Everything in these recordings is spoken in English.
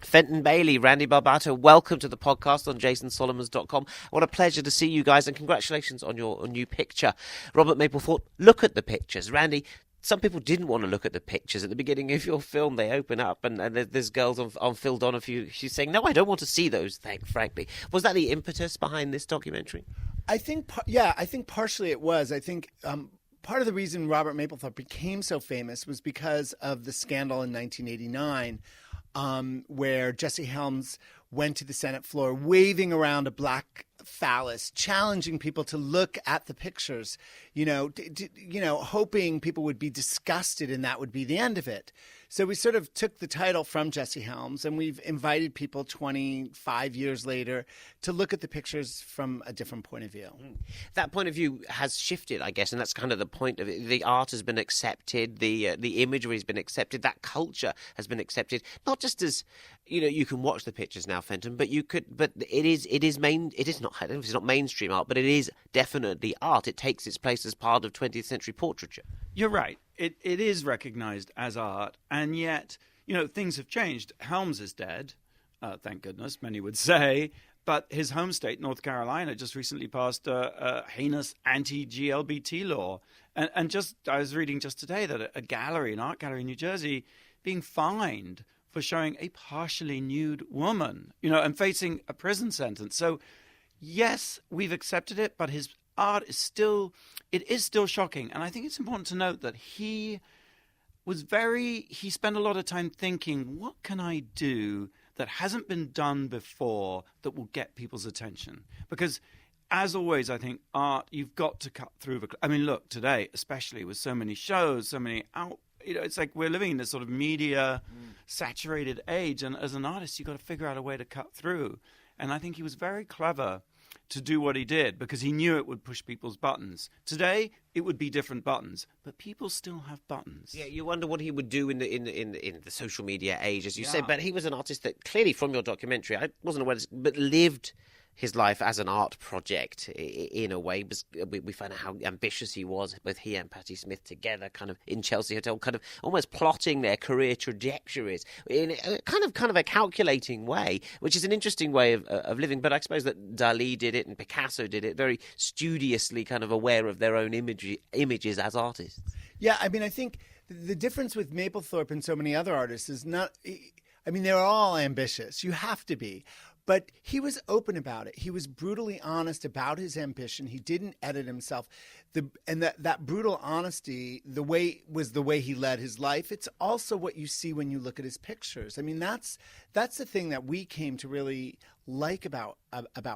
Fenton Bailey, Randy Barbato, welcome to the podcast on jasonsolomons.com. What a pleasure to see you guys, and congratulations on your new picture. Robert Mapplethorpe, look at the pictures. Randy, some people didn't want to look at the pictures. At the beginning of your film, they open up, and there's girls on Phil Donahue. She's saying, no, I don't want to see those things, frankly. Was that the impetus behind this documentary? I think partially it was. I think part of the reason Robert Mapplethorpe became so famous was because of the scandal in 1989, where Jesse Helms went to the Senate floor waving around a black phallus, challenging people to look at the pictures, hoping people would be disgusted and that would be the end of it. So we sort of took the title from Jesse Helms, and we've invited people 25 years later to look at the pictures from a different point of view. That point of view has shifted, I guess, and that's kind of the point of it. The art has been accepted, the imagery has been accepted, that culture has been accepted. Not just as, you can watch the pictures now, Fenton, but it's not mainstream art, but it is definitely art. It takes its place as part of 20th century portraiture. You're right. It is recognized as art, and yet, things have changed. Helms is dead, thank goodness, many would say, but his home state, North Carolina, just recently passed a heinous anti-GLBT law. And I was reading just today that an art gallery in New Jersey, being fined for showing a partially nude woman, and facing a prison sentence. So, yes, we've accepted it, but his art is still shocking. And I think it's important to note that he spent a lot of time thinking, what can I do that hasn't been done before that will get people's attention? Because as always, I think art, you've got to cut through. Look, today, especially with so many shows, so many it's like we're living in this sort of media saturated age. And as an artist, you've got to figure out a way to cut through. And I think he was very clever to do what he did, because he knew it would push people's buttons. Today, it would be different buttons, but people still have buttons. Yeah, you wonder what he would do in the social media age, as you said. But he was an artist that clearly, from your documentary, I wasn't aware of this, but lived his life as an art project in a way. We find out how ambitious he was, both he and Patti Smith together, kind of in Chelsea Hotel, kind of almost plotting their career trajectories in a kind of a calculating way, which is an interesting way of living. But I suppose that Dali did it and Picasso did it very studiously, kind of aware of their own images as artists. Yeah, I think the difference with Mapplethorpe and so many other artists is not, they're all ambitious. You have to be. But he was open about it. He was brutally honest about his ambition. He didn't edit himself. That brutal honesty, the way he led his life. It's also what you see when you look at his pictures. That's the thing that we came to really like about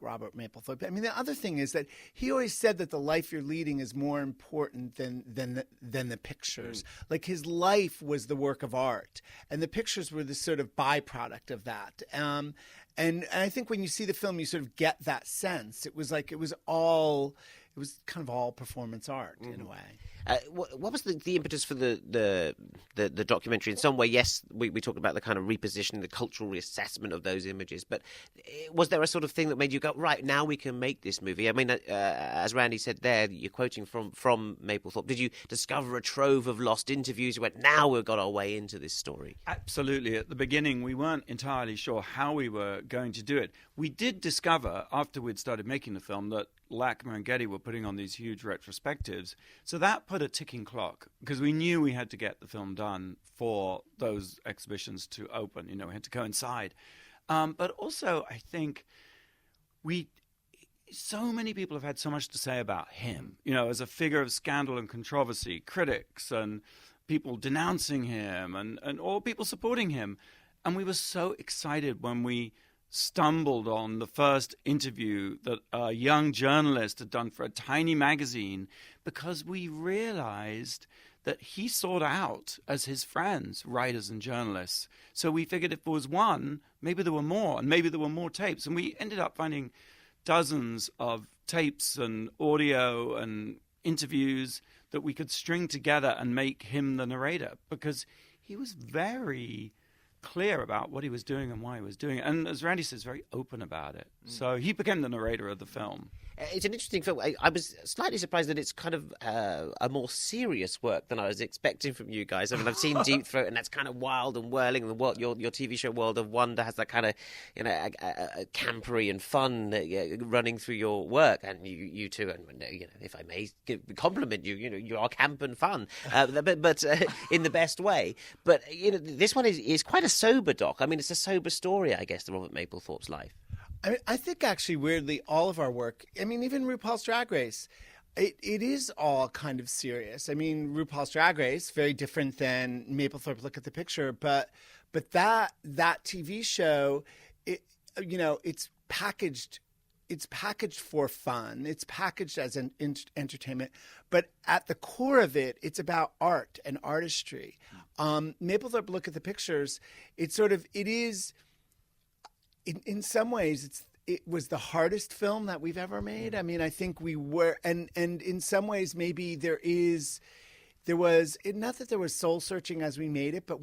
Robert Mapplethorpe. The other thing is that he always said that the life you're leading is more important than the pictures. Like, his life was the work of art, and the pictures were the sort of byproduct of that. And I think when you see the film, you sort of get that sense. It was kind of all performance art in a way. What was the impetus for the documentary? In some way, yes, we talked about the kind of repositioning, the cultural reassessment of those images, but was there a sort of thing that made you go, right, now we can make this movie? As Randy said there, you're quoting from Mapplethorpe. Did you discover a trove of lost interviews? You went, now we've got our way into this story. Absolutely. At the beginning, we weren't entirely sure how we were going to do it. We did discover, after we'd started making the film, that LACMA and Getty were putting on these huge retrospectives. So that put a ticking clock, because we knew we had to get the film done for those exhibitions to open. We had to coincide. But also, I think so many people have had so much to say about him, as a figure of scandal and controversy, critics and people denouncing him and all people supporting him. And we were so excited when we stumbled on the first interview that a young journalist had done for a tiny magazine, because we realized that he sought out as his friends writers and journalists. So we figured if there was one, maybe there were more, and maybe there were more tapes. And we ended up finding dozens of tapes and audio and interviews that we could string together and make him the narrator, because he was very clear about what he was doing and why he was doing it. And as Randy says, very open about it. So he became the narrator of the film. It's an interesting film. I was slightly surprised that it's kind of a more serious work than I was expecting from you guys. I mean, I've seen Deep Throat, and that's kind of wild and whirling. And your TV show World of Wonder has that kind of, a campery and fun running through your work. And you two, and if I may compliment you, you are camp and fun, but in the best way. But this one is quite a sober doc. I mean, it's a sober story, I guess, the Robert Mapplethorpe's life. I mean, I think actually, weirdly, all of our work, I mean, even RuPaul's Drag Race, it is all kind of serious. I mean, RuPaul's Drag Race, very different than Mapplethorpe Look at the Picture, but that TV show, it's packaged for fun. It's packaged as an entertainment, but at the core of it, it's about art and artistry. Mapplethorpe Look at the Pictures, it is. In some ways, it was the hardest film that we've ever made. I mean, I think we were, and in some ways, maybe there was not that there was soul searching as we made it, but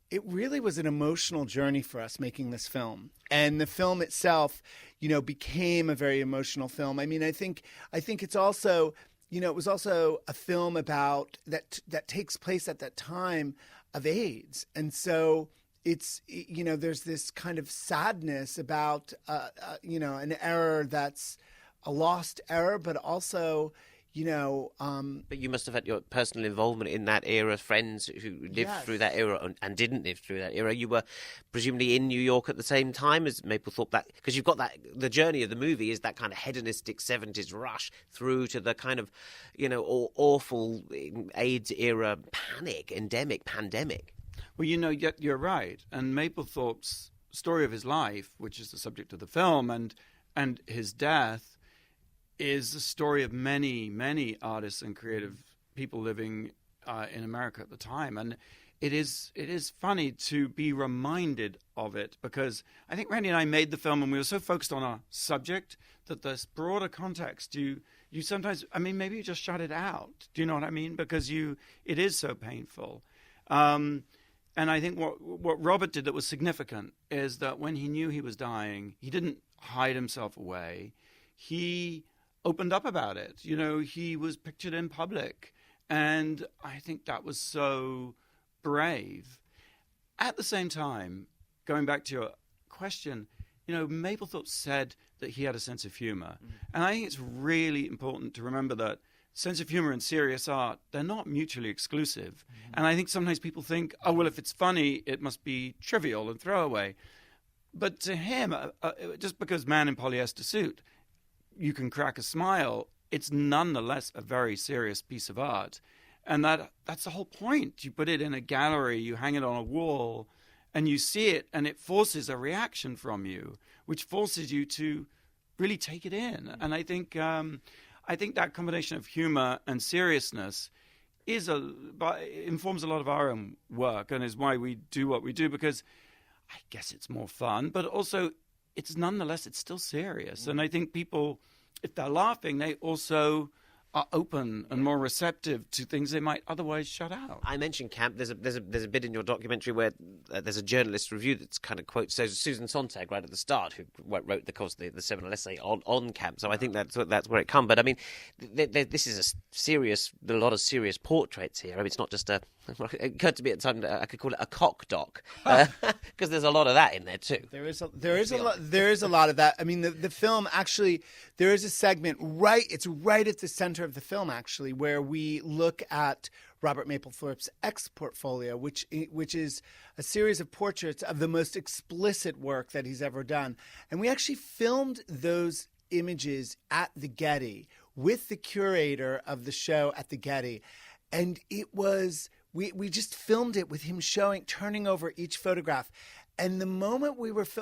it really was an emotional journey for us making this film. And the film itself, became a very emotional film. I mean, I think it's also, it was also a film about that takes place at that time of AIDS. And so it's, there's this kind of sadness about, an error that's a lost error, but also, But you must have had your personal involvement in that era, friends who lived through that era and didn't live through that era. You were presumably in New York at the same time as Mapplethorpe, because you've got that, the journey of the movie is that kind of hedonistic 70s rush through to the kind of, awful AIDS era pandemic. Well, you're right. And Mapplethorpe's story of his life, which is the subject of the film, and his death, is the story of many, many artists and creative people living in America at the time. And it is funny to be reminded of it, because I think Randy and I made the film and we were so focused on our subject that this broader context, you sometimes, maybe you just shut it out. Do you know what I mean? Because it is so painful. And I think what Robert did that was significant is that when he knew he was dying, he didn't hide himself away. He opened up about it. He was pictured in public. And I think that was so brave. At the same time, going back to your question, Mapplethorpe said that he had a sense of humor. Mm. And I think it's really important to remember that sense of humor and serious art, they're not mutually exclusive. Mm-hmm. And I think sometimes people think, oh, well, if it's funny, it must be trivial and throwaway. But to him, just because Man in Polyester Suit, you can crack a smile, it's nonetheless a very serious piece of art. And that's the whole point. You put it in a gallery, you hang it on a wall, and you see it, and it forces a reaction from you, which forces you to really take it in. And I think that combination of humor and seriousness informs a lot of our own work, and is why we do what we do, because I guess it's more fun, but also it's still serious. Mm. And I think people, if they're laughing, they also are open and more receptive to things they might otherwise shut out. I mentioned camp. There's a bit in your documentary where there's a journalist review that's kind of quotes Susan Sontag right at the start, who wrote the seminal essay on camp. So I think that's where it comes. But I mean, this is a lot of serious portraits here. I mean, it's not just a. It occurred to me at the time that I could call it a cock doc, because there's a lot of that in there too. There is a lot of that. I mean, the film actually, there is a segment it's right at the center of the film actually, where we look at Robert Mapplethorpe's X portfolio, which is a series of portraits of the most explicit work that he's ever done, and we actually filmed those images at the Getty with the curator of the show at the Getty, and it was. We just filmed it with him turning over each photograph. And the moment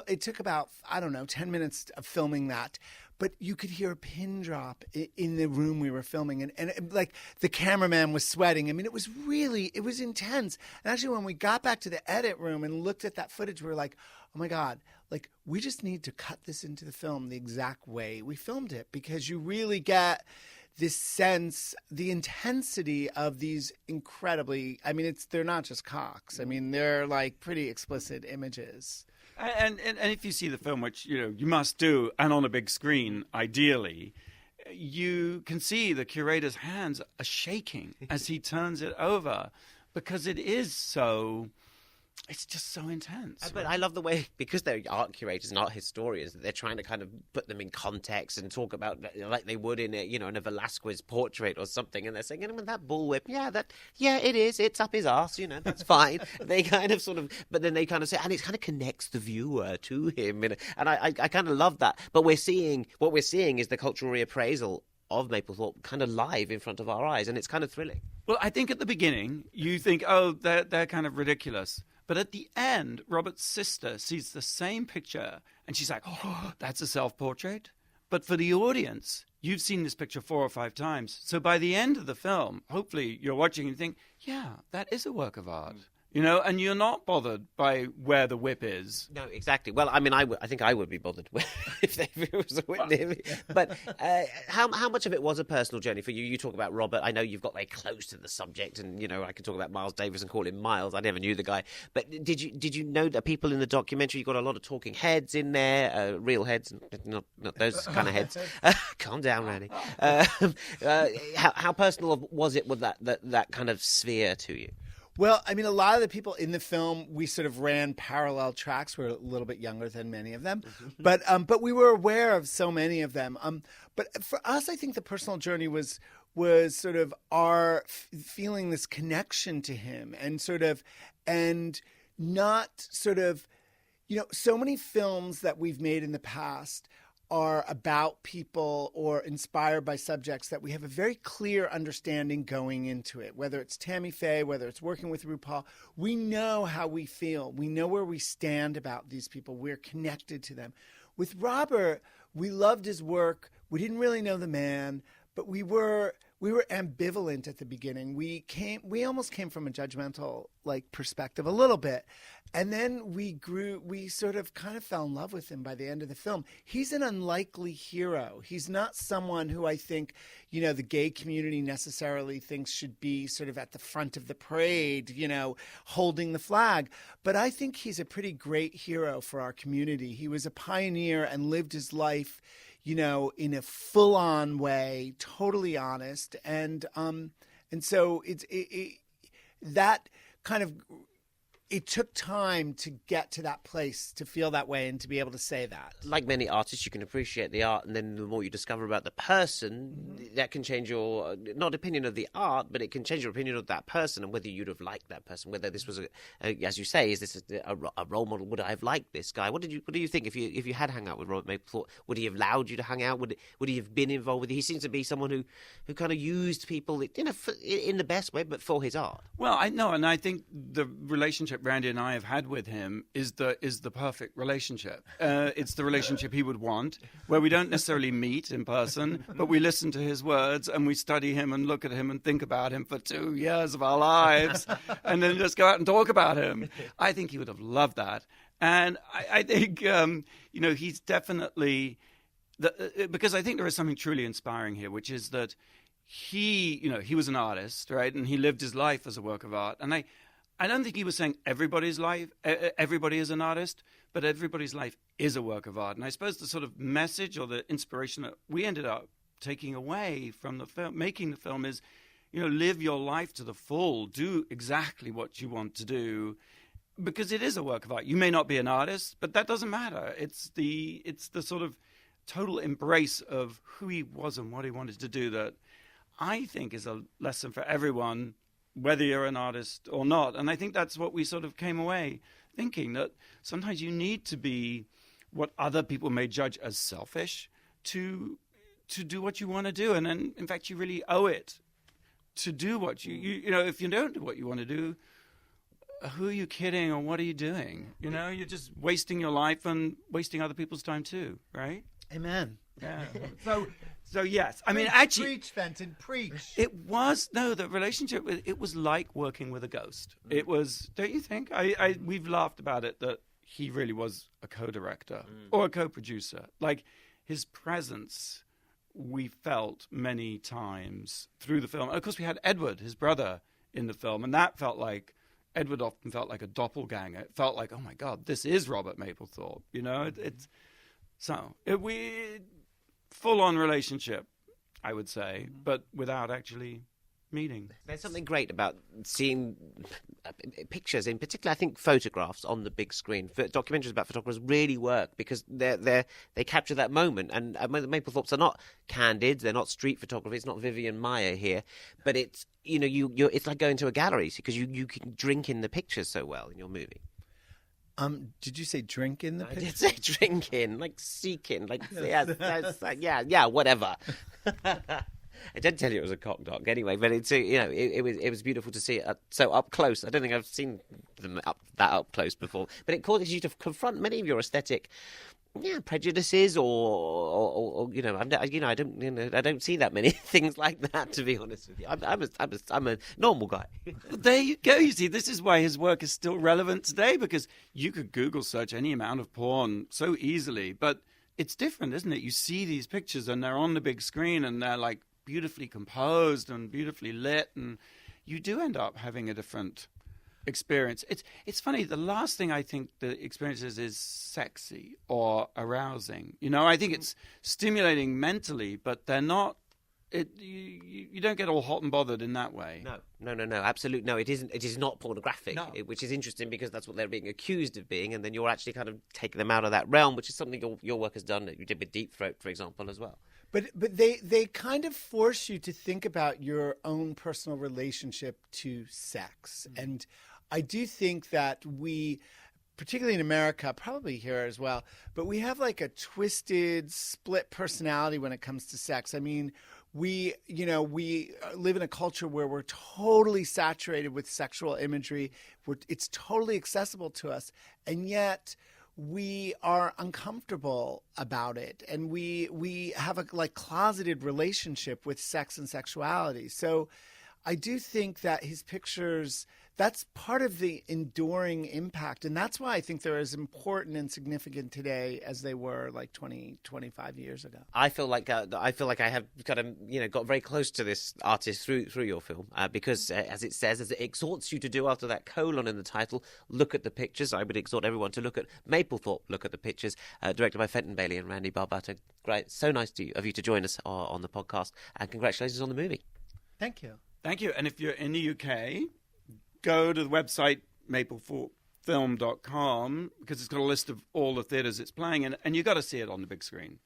it took about, 10 minutes of filming that. But you could hear a pin drop in the room we were filming. And like the cameraman was sweating. I mean, it was intense. And actually, when we got back to the edit room and looked at that footage, we were like, oh my God, like we just need to cut this into the film the exact way we filmed it. Because you really get this sense, the intensity of these incredibly, I mean, they're not just cocks. I mean, they're like pretty explicit images. And if you see the film, which you must do, and on a big screen, ideally, you can see the curator's hands are shaking as he turns it over, because it is so. It's just so intense. But I love the way, because they're art curators and art historians, that they're trying to kind of put them in context and talk about, like they would in a Velasquez portrait or something, and they're saying, that bullwhip, it is, it's up his arse, that's fine. They kind of but then they kind of say, and it kind of connects the viewer to him, and I kind of love that. But what we're seeing is the cultural reappraisal of Mapplethorpe kind of live in front of our eyes, and it's kind of thrilling. Well, I think at the beginning you think, oh, they're kind of ridiculous. But at the end, Robert's sister sees the same picture and she's like, oh, that's a self-portrait. But for the audience, you've seen this picture 4 or 5 times. So by the end of the film, hopefully you're watching and you think, yeah, that is a work of art. And you're not bothered by where the whip is. No, exactly. Well, I mean, I think I would be bothered if there was a whip near me. But how much of it was a personal journey for you? You talk about Robert. I know you've got very close to the subject, and I can talk about Miles Davis and call him Miles. I never knew the guy. But did you know that people in the documentary? You got a lot of talking heads in there, real heads, not those kind of heads. Calm down, Randy. How personal was it with that kind of sphere to you? Well, I mean, a lot of the people in the film, we sort of ran parallel tracks. We're a little bit younger than many of them, but we were aware of so many of them. But for us, I think the personal journey was sort of our feeling this connection to him, and not sort of, so many films that we've made in the past are about people or inspired by subjects that we have a very clear understanding going into it. Whether it's Tammy Faye, whether it's working with RuPaul, we know how we feel. We know where we stand about these people. We're connected to them. With Robert, we loved his work. We didn't really know the man, but we were ambivalent at the beginning. We almost came from a judgmental perspective a little bit. And then we sort of kind of fell in love with him by the end of the film. He's an unlikely hero. He's not someone who I think, the gay community necessarily thinks should be sort of at the front of the parade, holding the flag. But I think he's a pretty great hero for our community. He was a pioneer and lived his life in a full-on way, totally honest, and so that kind of. It took time to get to that place, to feel that way, and to be able to say that. Like many artists, you can appreciate the art, and then the more you discover about the person, that can change your, not opinion of the art, but it can change your opinion of that person and whether you'd have liked that person, whether this was, as you say, is this a role model? Would I have liked this guy? What do you think if you had hung out with Robert Mapplethorpe? Would he have allowed you to hang out? Would he have been involved with you? He seems to be someone who kind of used people, in the best way, but for his art. Well, I know, and I think the relationship Randy and I have had with him is the perfect relationship. It's the relationship he would want, where we don't necessarily meet in person, but we listen to his words and we study him and look at him and think about him for 2 years of our lives, and then just go out and talk about him. I think he would have loved that, and I think he's definitely because I think there is something truly inspiring here, which is that he was an artist, right, and he lived his life as a work of art, and I don't think he was saying everybody is an artist, but everybody's life is a work of art. And I suppose the sort of message or the inspiration that we ended up taking away from the film, making the film, is, live your life to the full. Do exactly what you want to do, because it is a work of art. You may not be an artist, but that doesn't matter. It's the sort of total embrace of who he was and what he wanted to do that I think is a lesson for everyone, whether you're an artist or not. And I think that's what we sort of came away thinking, that sometimes you need to be what other people may judge as selfish to do what you want to do. And then, in fact, you really owe it to do what you if you don't do what you want to do, who are you kidding, or what are you doing? You're just wasting your life and wasting other people's time too, right? Amen. Yeah. So yes, I mean, actually, preach, Fenton, preach. The relationship. It was like working with a ghost. It was, don't you think? We've laughed about it, that he really was a co-director or a co-producer. Like, his presence we felt many times through the film. And of course, we had Edward, his brother, in the film, and that felt like Edward often felt like a doppelganger. It felt like, oh my God, this is Robert Mapplethorpe. You know, we full-on relationship, I would say, but without actually meeting. There's something great about seeing pictures, in particular, I think photographs on the big screen. Documentaries about photographers really work because they capture that moment. And Mapplethorpe's are not candid, they're not street photography. It's not Vivian Maier here, but it's it's like going to a gallery because you can drink in the pictures so well in your movie. Did you say drink in the picture? I did say drink in, like seeking, like yeah, whatever. I did tell you it was a cock doc anyway, but it's it was beautiful to see it so up close. I don't think I've seen them that up close before, but it causes you to confront many of your aesthetic prejudices or I don't see that many things like that, to be honest with you. I'm a normal guy. There you go. You see, this is why his work is still relevant today, because you could Google search any amount of porn so easily, but it's different, isn't it? You see these pictures and they're on the big screen and they're like beautifully composed and beautifully lit, and you do end up having a different experience. It's funny, the last thing I think the experience is sexy or arousing. I think it's stimulating mentally, but they're not. You don't get all hot and bothered in that way. No, absolutely no. It isn't. It is not pornographic, no. Which is interesting because that's what they're being accused of being, and then you're actually kind of taking them out of that realm, which is something your work has done. You did with Deep Throat, for example, as well. But they kind of force you to think about your own personal relationship to sex. Mm-hmm. And I do think that we, particularly in America, probably here as well, but we have like a twisted, split personality when it comes to sex. I mean, we live in a culture where we're totally saturated with sexual imagery. It's totally accessible to us. And yet we are uncomfortable about it, and we have a closeted relationship with sex and sexuality. So I do think that his pictures, that's part of the enduring impact, and that's why I think they're as important and significant today as they were like 20, 25 years ago. I feel like I have kind of got very close to this artist through your film because as it says, as it exhorts you to do after that colon in the title, look at the pictures. I would exhort everyone to look at Mapplethorpe, look at the pictures, directed by Fenton Bailey and Randy Barbato. Great, so nice of you to join us on the podcast, and congratulations on the movie. Thank you. Thank you. And if you're in the UK, go to the website mapplethorpefilm.com because it's got a list of all the theatres it's playing in, and you got to see it on the big screen.